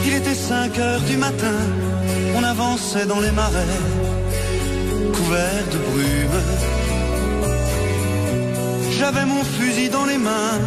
Il était 5 heures du matin, on avançait dans les marais, couverts de brume. J'avais mon fusil dans les mains,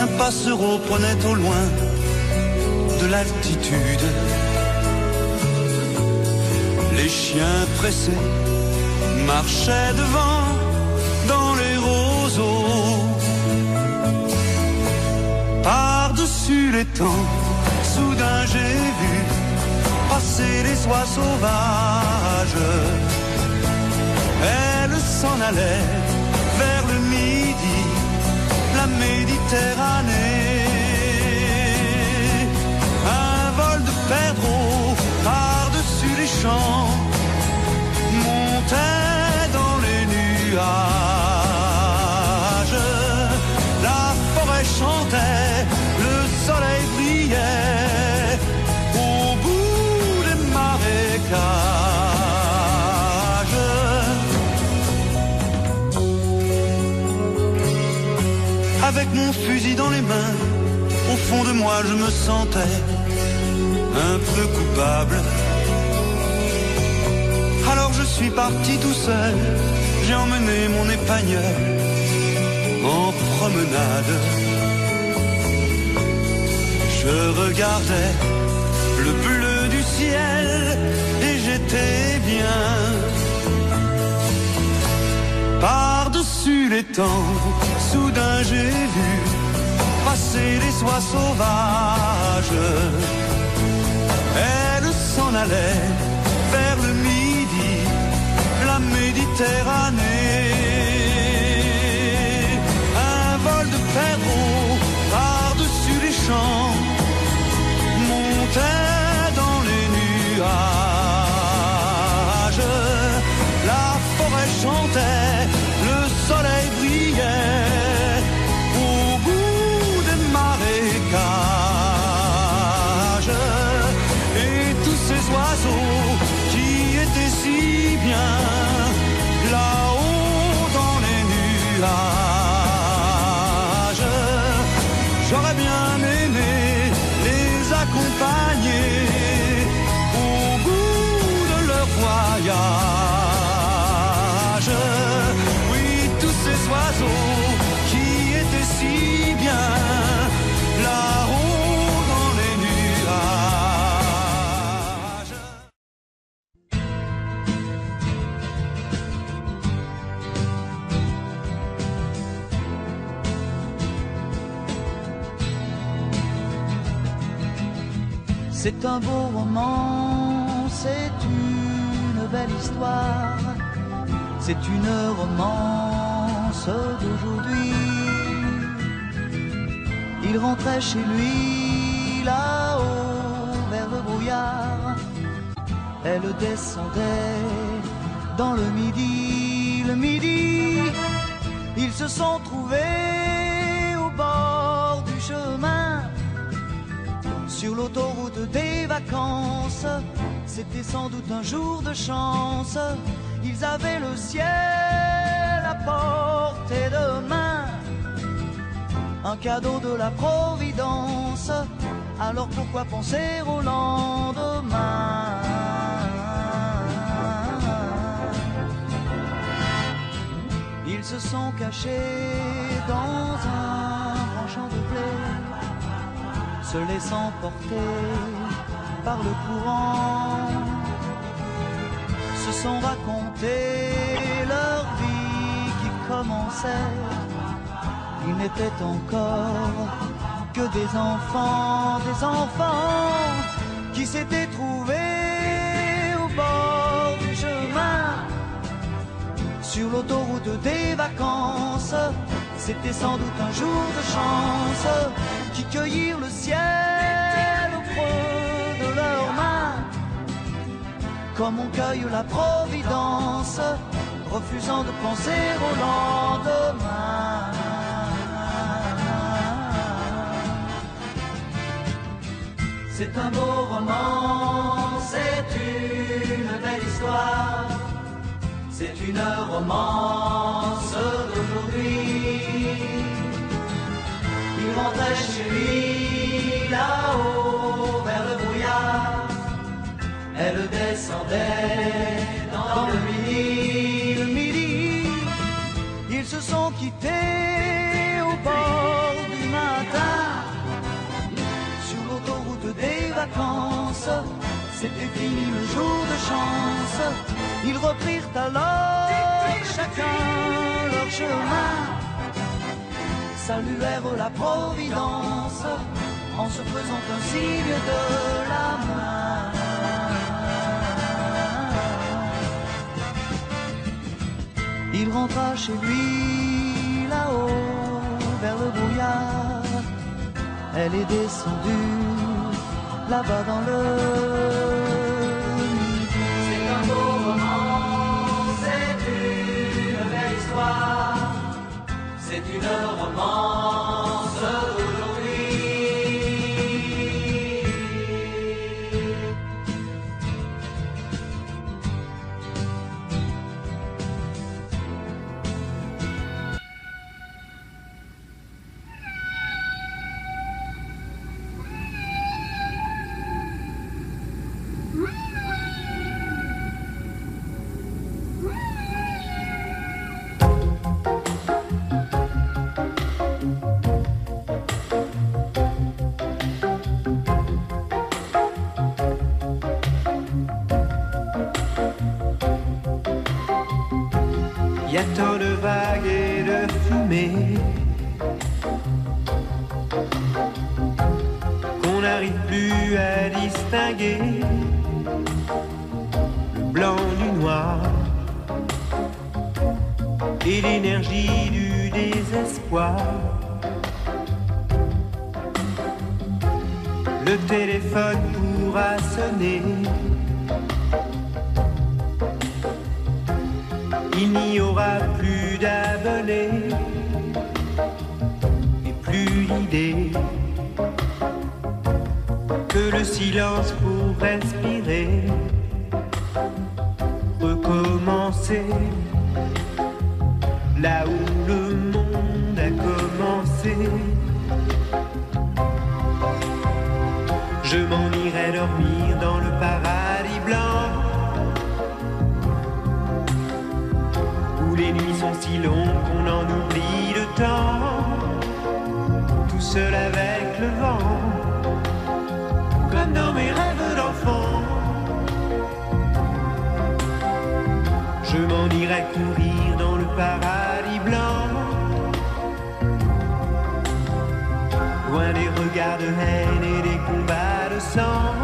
un passereau prenait au loin de l'altitude. Les chiens pressés marchaient devant dans les roseaux. Par-dessus les temps, soudain j'ai vu passer les oies sauvages. Elles s'en allaient vers le midi, la Méditerranée. Un vol de perdreaux par-dessus les champs montait dans les nuages. La forêt chantait, le soleil brillait au bout des marécages. Avec mon fusil dans les mains, au fond de moi je me sentais un peu coupable. Alors je suis parti tout seul, j'ai emmené mon épagneul en promenade. Je regardais le bleu du ciel et j'étais bien. Par-dessus les temps, soudain j'ai vu passer les oies sauvages. Elles s'en allaient vers le midi, la Méditerranée. Un vol de perdreaux par-dessus les champs montait dans les nuages. La forêt chantait, le soleil brillait au bout des marécages. Et tous ces oiseaux qui étaient si bien là-haut dans les nuages, j'aurais bien aimé les accompagner au bout de leur voyage. Oui, tous ces oiseaux qui étaient si bien là-haut dans les nuages. C'est un beau roman, c'est une belle histoire, c'est une romance d'aujourd'hui. Il rentrait chez lui là-haut vers le brouillard, elle descendait dans le midi, ils se sont trouvés au bord du chemin. Sur l'autoroute des vacances, c'était sans doute un jour de chance. Ils avaient le ciel à portée de main, un cadeau de la Providence. Alors pourquoi penser au lendemain? Ils se sont cachés dans un grand champ de blé, se laissant porter par le courant, se sont raconté leur vie qui commençait. Ils n'étaient encore que des enfants qui s'étaient trouvés au bord du chemin. Sur l'autoroute des vacances, c'était sans doute un jour de chance, qui cueillirent le ciel au creux de leurs mains, comme on cueille la Providence, refusant de penser au lendemain. C'est un beau roman, c'est une belle histoire, c'est une romance d'aujourd'hui. lui là-haut vers le brouillard. Elle descendait dans le midi. Ils se sont quittés au bord du matin. Sur l'autoroute des vacances, c'était fini le jour de chance. Ils reprirent alors chacun leur chemin, saluèrent la Providence en se faisant un signe de la main. Il rentra chez lui là-haut vers le brouillard. Elle est descendue là-bas dans le midi. C'est un beau roman, c'est une belle histoire, c'est une romance d'aujourd'hui. Y a tant de vagues et de fumée qu'on n'arrive plus à distinguer le blanc du noir et l'énergie du désespoir. Le téléphone pourra sonner, il n'y aura plus d'abonnés et plus l'idée que le silence pour respirer, recommencer là où le monde a commencé. Je m'en irai dormir dans le paradis blanc, les nuits sont si longues qu'on en oublie le temps, tout seul avec le vent, comme dans mes rêves d'enfant. Je m'en irai courir dans le paradis blanc, loin des regards de haine et des combats de sang,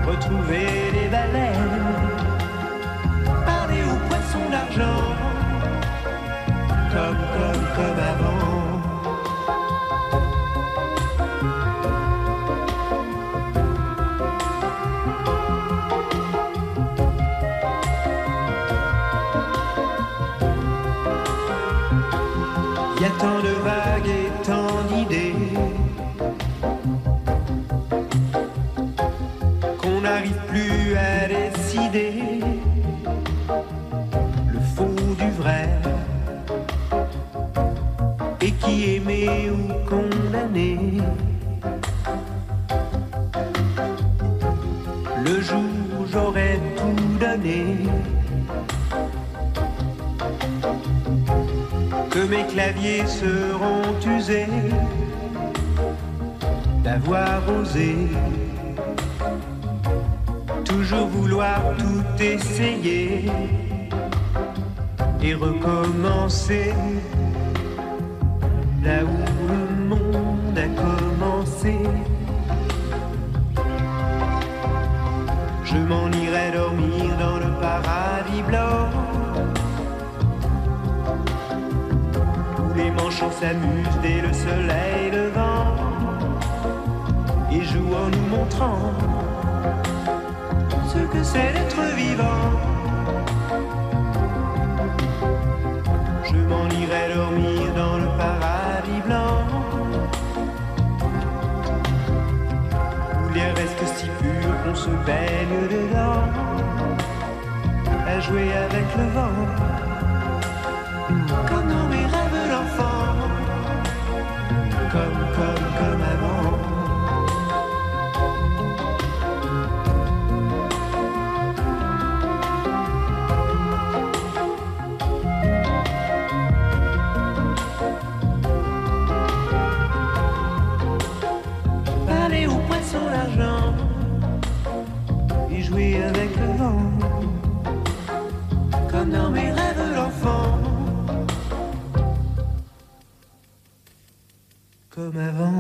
retrouver les baleines, d'argent, comme avant. Y a tant de vagues et tant d'idées qu'on n'arrive plus à décider et qui aimé ou condamné. Le jour où j'aurais tout donné, que mes claviers seront usés d'avoir osé toujours vouloir tout essayer et recommencer là où le monde a commencé. Je m'en irai dormir dans le paradis blanc, où les manchots s'amusent dès le soleil levant et jouent en nous montrant ce que c'est d'être vivant. Je m'en irai dormir dans le paradis blanc, où l'air reste si pur qu'on se baigne dedans, à jouer avec le vent, comme dans mes rêves d'enfant, comme jouer avec le vent, comme dans mes rêves d'enfant, comme avant.